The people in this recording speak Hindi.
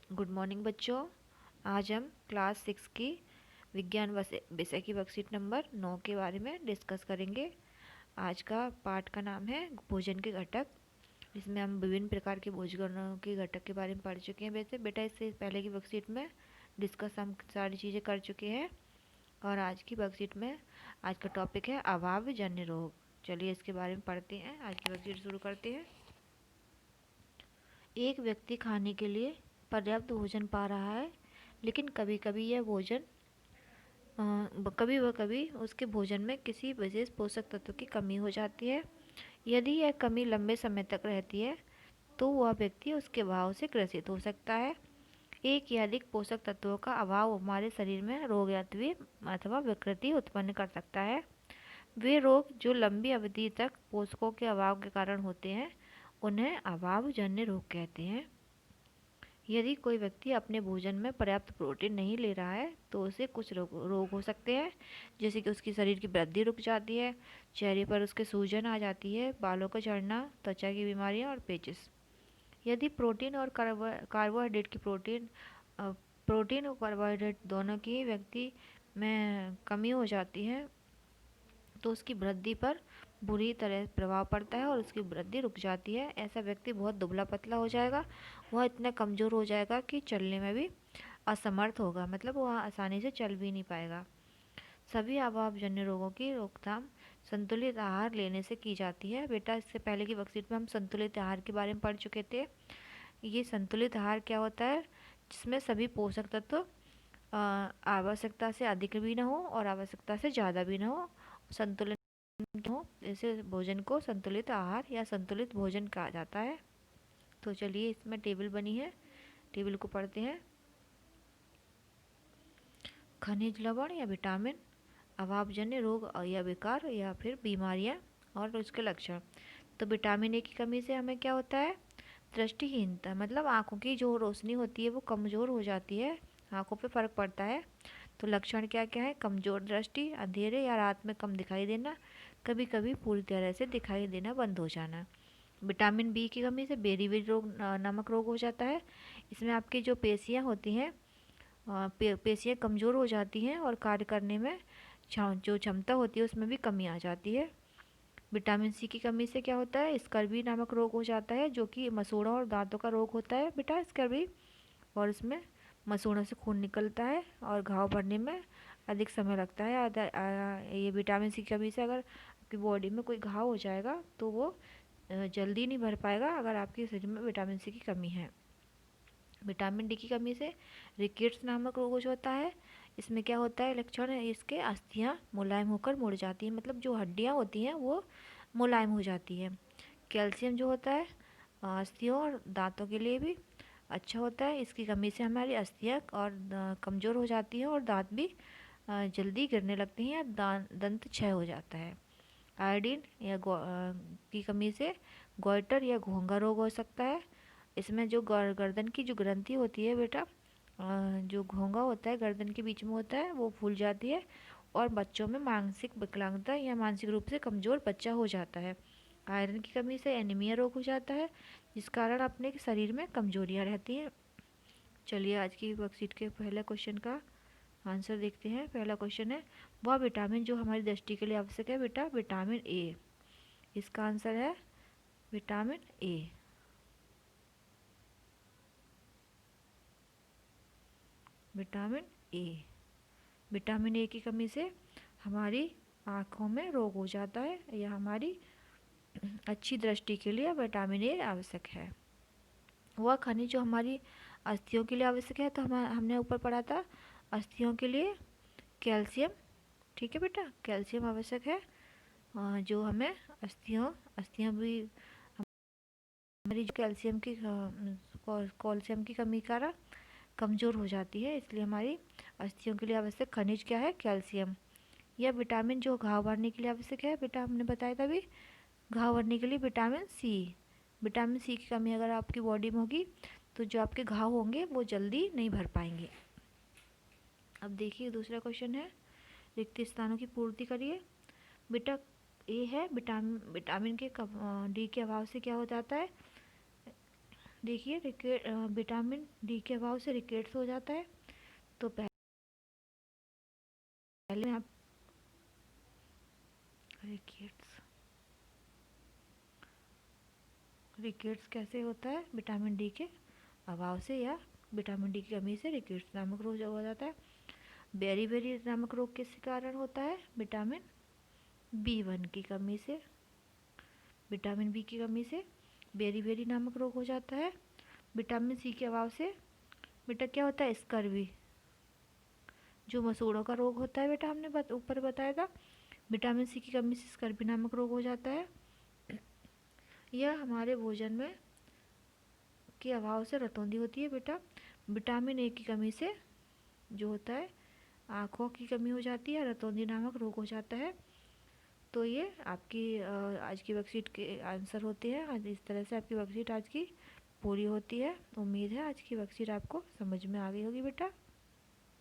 गुड मॉर्निंग बच्चों। आज हम क्लास 6 की विज्ञान विषय की वर्कशीट नंबर 9 के बारे में डिस्कस करेंगे। आज का पाठ का नाम है भोजन के घटक। इसमें हम विभिन्न प्रकार के भोजनों के घटक के बारे में पढ़ चुके हैं। वैसे बेटा इससे पहले की वर्कशीट में डिस्कस हम सारी चीज़ें कर चुके हैं। और आज की वर्कशीट में आज का टॉपिक है अभाव जन्य रोग। चलिए इसके बारे में पढ़ते हैं। आज की वर्कशीट शुरू करते हैं। एक व्यक्ति खाने के लिए पर्याप्त भोजन पा रहा है, लेकिन कभी कभी यह भोजन कभी व कभी उसके भोजन में किसी विशेष पोषक तत्व की कमी हो जाती है। यदि यह कमी लंबे समय तक रहती है तो वह व्यक्ति उसके अभाव से ग्रसित हो सकता है। एक या अधिक पोषक तत्वों का अभाव हमारे शरीर में रोग अथवा विकृति उत्पन्न कर सकता है। वे रोग जो लंबी अवधि तक पोषकों के अभाव के कारण होते हैं उन्हें अभावजन्य रोग कहते हैं। यदि कोई व्यक्ति अपने भोजन में पर्याप्त प्रोटीन नहीं ले रहा है तो उसे कुछ रोग हो सकते हैं, जैसे कि उसकी शरीर की वृद्धि रुक जाती है, चेहरे पर उसके सूजन आ जाती है, बालों का झड़ना, त्वचा की बीमारियां और पेचिश। यदि प्रोटीन और कार्बोहाइड्रेट की प्रोटीन और कार्बोहाइड्रेट दोनों की व्यक्ति में कमी हो जाती है तो उसकी वृद्धि पर बुरी तरह प्रभाव पड़ता है और उसकी वृद्धि रुक जाती है। ऐसा व्यक्ति बहुत दुबला पतला हो जाएगा। वह इतना कमज़ोर हो जाएगा कि चलने में भी असमर्थ होगा, मतलब वह आसानी से चल भी नहीं पाएगा। सभी अभावजन्य रोगों की रोकथाम संतुलित आहार लेने से की जाती है। बेटा इससे पहले की वर्कशीट में हम संतुलित आहार के बारे में पढ़ चुके थे। ये संतुलित आहार क्या होता है? जिसमें सभी पोषक तत्व आवश्यकता से अधिक भी ना हो और आवश्यकता से ज़्यादा भी ना हो, संतुलन हो। इसे भोजन को संतुलित आहार या संतुलित भोजन कहा जाता है। तो चलिए इसमें टेबल बनी है, टेबल को पढ़ते हैं। खनिज लवण या विटामिन, अभावजन्य रोग या विकार या फिर बीमारियां और उसके लक्षण। तो विटामिन ए की कमी से हमें क्या होता है? दृष्टिहीनता, मतलब आँखों की जो रोशनी होती है वो कमज़ोर हो जाती है, आँखों पे फर्क पड़ता है। तो लक्षण क्या क्या है? कमज़ोर दृष्टि, अंधेरे या रात में कम दिखाई देना, कभी कभी पूरी तरह से दिखाई देना बंद हो जाना। विटामिन बी की कमी से बेरी रोग, नमक रोग हो जाता है। इसमें आपकी जो पेशियाँ होती हैं, पेशियाँ कमज़ोर हो जाती हैं और कार्य करने में जो क्षमता होती है उसमें भी कमी आ जाती है। विटामिन सी की कमी से क्या होता है? स्कर्वी नामक रोग हो जाता है, जो कि मसूड़ों और दांतों का रोग होता है बेटा, स्कर्वी। और इसमें मसूड़ों से खून निकलता है और घाव भरने में अधिक समय लगता है। ये विटामिन सी की कमी से अगर आपकी बॉडी में कोई घाव हो जाएगा तो वो जल्दी नहीं भर पाएगा अगर आपके शरीर में विटामिन सी की कमी है। विटामिन डी की कमी से रिकेट्स नामक रोग होता है। इसमें क्या होता है? लक्षण है इसके, अस्थियां मुलायम होकर मुड़ जाती हैं, मतलब जो हड्डियां होती हैं वो मुलायम हो जाती है। कैल्शियम जो होता है अस्थियों और दांतों के लिए भी अच्छा होता है। इसकी कमी से हमारी अस्थियां और कमज़ोर हो जाती हैं और दांत भी जल्दी गिरने लगते हैं या दंत क्षय हो जाता है। आयोडीन या की कमी से गोइटर या घोंघा रोग हो सकता है। इसमें जो गर्दन की जो ग्रंथि होती है बेटा, जो घोंघा होता है गर्दन के बीच में होता है, वो फूल जाती है और बच्चों में मानसिक विकलांगता या मानसिक रूप से कमज़ोर बच्चा हो जाता है। आयरन की कमी से एनीमिया रोग हो जाता है, जिस कारण अपने शरीर में कमजोरियाँ रहती हैं। चलिए आज की वर्कशीट के पहले क्वेश्चन का आंसर देखते हैं। पहला क्वेश्चन है, वह विटामिन जो हमारी दृष्टि के लिए आवश्यक है बेटा, विटामिन ए। इसका आंसर है vitamin A. Vitamin A. Vitamin A की कमी से हमारी आँखों में रोग हो जाता है या हमारी अच्छी दृष्टि के लिए विटामिन ए आवश्यक है। वह खनिज जो हमारी अस्थियों के लिए आवश्यक है, तो हमने ऊपर पढ़ा था अस्थियों के लिए कैल्शियम। ठीक है बेटा, कैल्शियम आवश्यक है जो हमें अस्थियाँ भी हमारी जो कैल्शियम की कमी कारण कमज़ोर हो जाती है, इसलिए हमारी अस्थियों के लिए आवश्यक खनिज क्या है? कैल्शियम। यह विटामिन जो घाव भरने के लिए आवश्यक है बेटा, हमने बताया था अभी, घाव भरने के लिए विटामिन सी। विटामिन सी की कमी अगर आपकी बॉडी में होगी तो जो आपके घाव होंगे वो जल्दी नहीं भर पाएंगे। अब देखिए दूसरा क्वेश्चन है, रिक्त स्थानों की पूर्ति करिए। बेटा ए है विटामिन के डी के अभाव से क्या हो जाता है? देखिए विटामिन डी के अभाव से रिकेट्स हो जाता है। तो पहले आप रिकेट्स रिकेट्स कैसे होता है? विटामिन डी के अभाव से या विटामिन डी की कमी से रिकेट्स नामक रोग हो जाता है। बेरी बेरी नामक रोग किस कारण होता है? विटामिन बी1 की कमी से। विटामिन बी की कमी से बेरी बेरी नामक रोग हो जाता है। विटामिन सी के अभाव से बेटा क्या होता है? स्कर्वी, जो मसूड़ों का रोग होता है बेटा, हमने ऊपर बताया था। विटामिन सी की कमी से स्कर्वी नामक रोग हो जाता है। यह हमारे भोजन में के अभाव से रतौंधी होती है बेटा। विटामिन ए की कमी से जो होता है आँखों की कमी हो जाती है, रतौंधी नामक रोग हो जाता है। तो ये आपकी आज की वर्कशीट के आंसर होते हैं। आज इस तरह से आपकी वर्कशीट आज की पूरी होती है। उम्मीद है आज की वर्कशीट आपको समझ में आ गई होगी बेटा।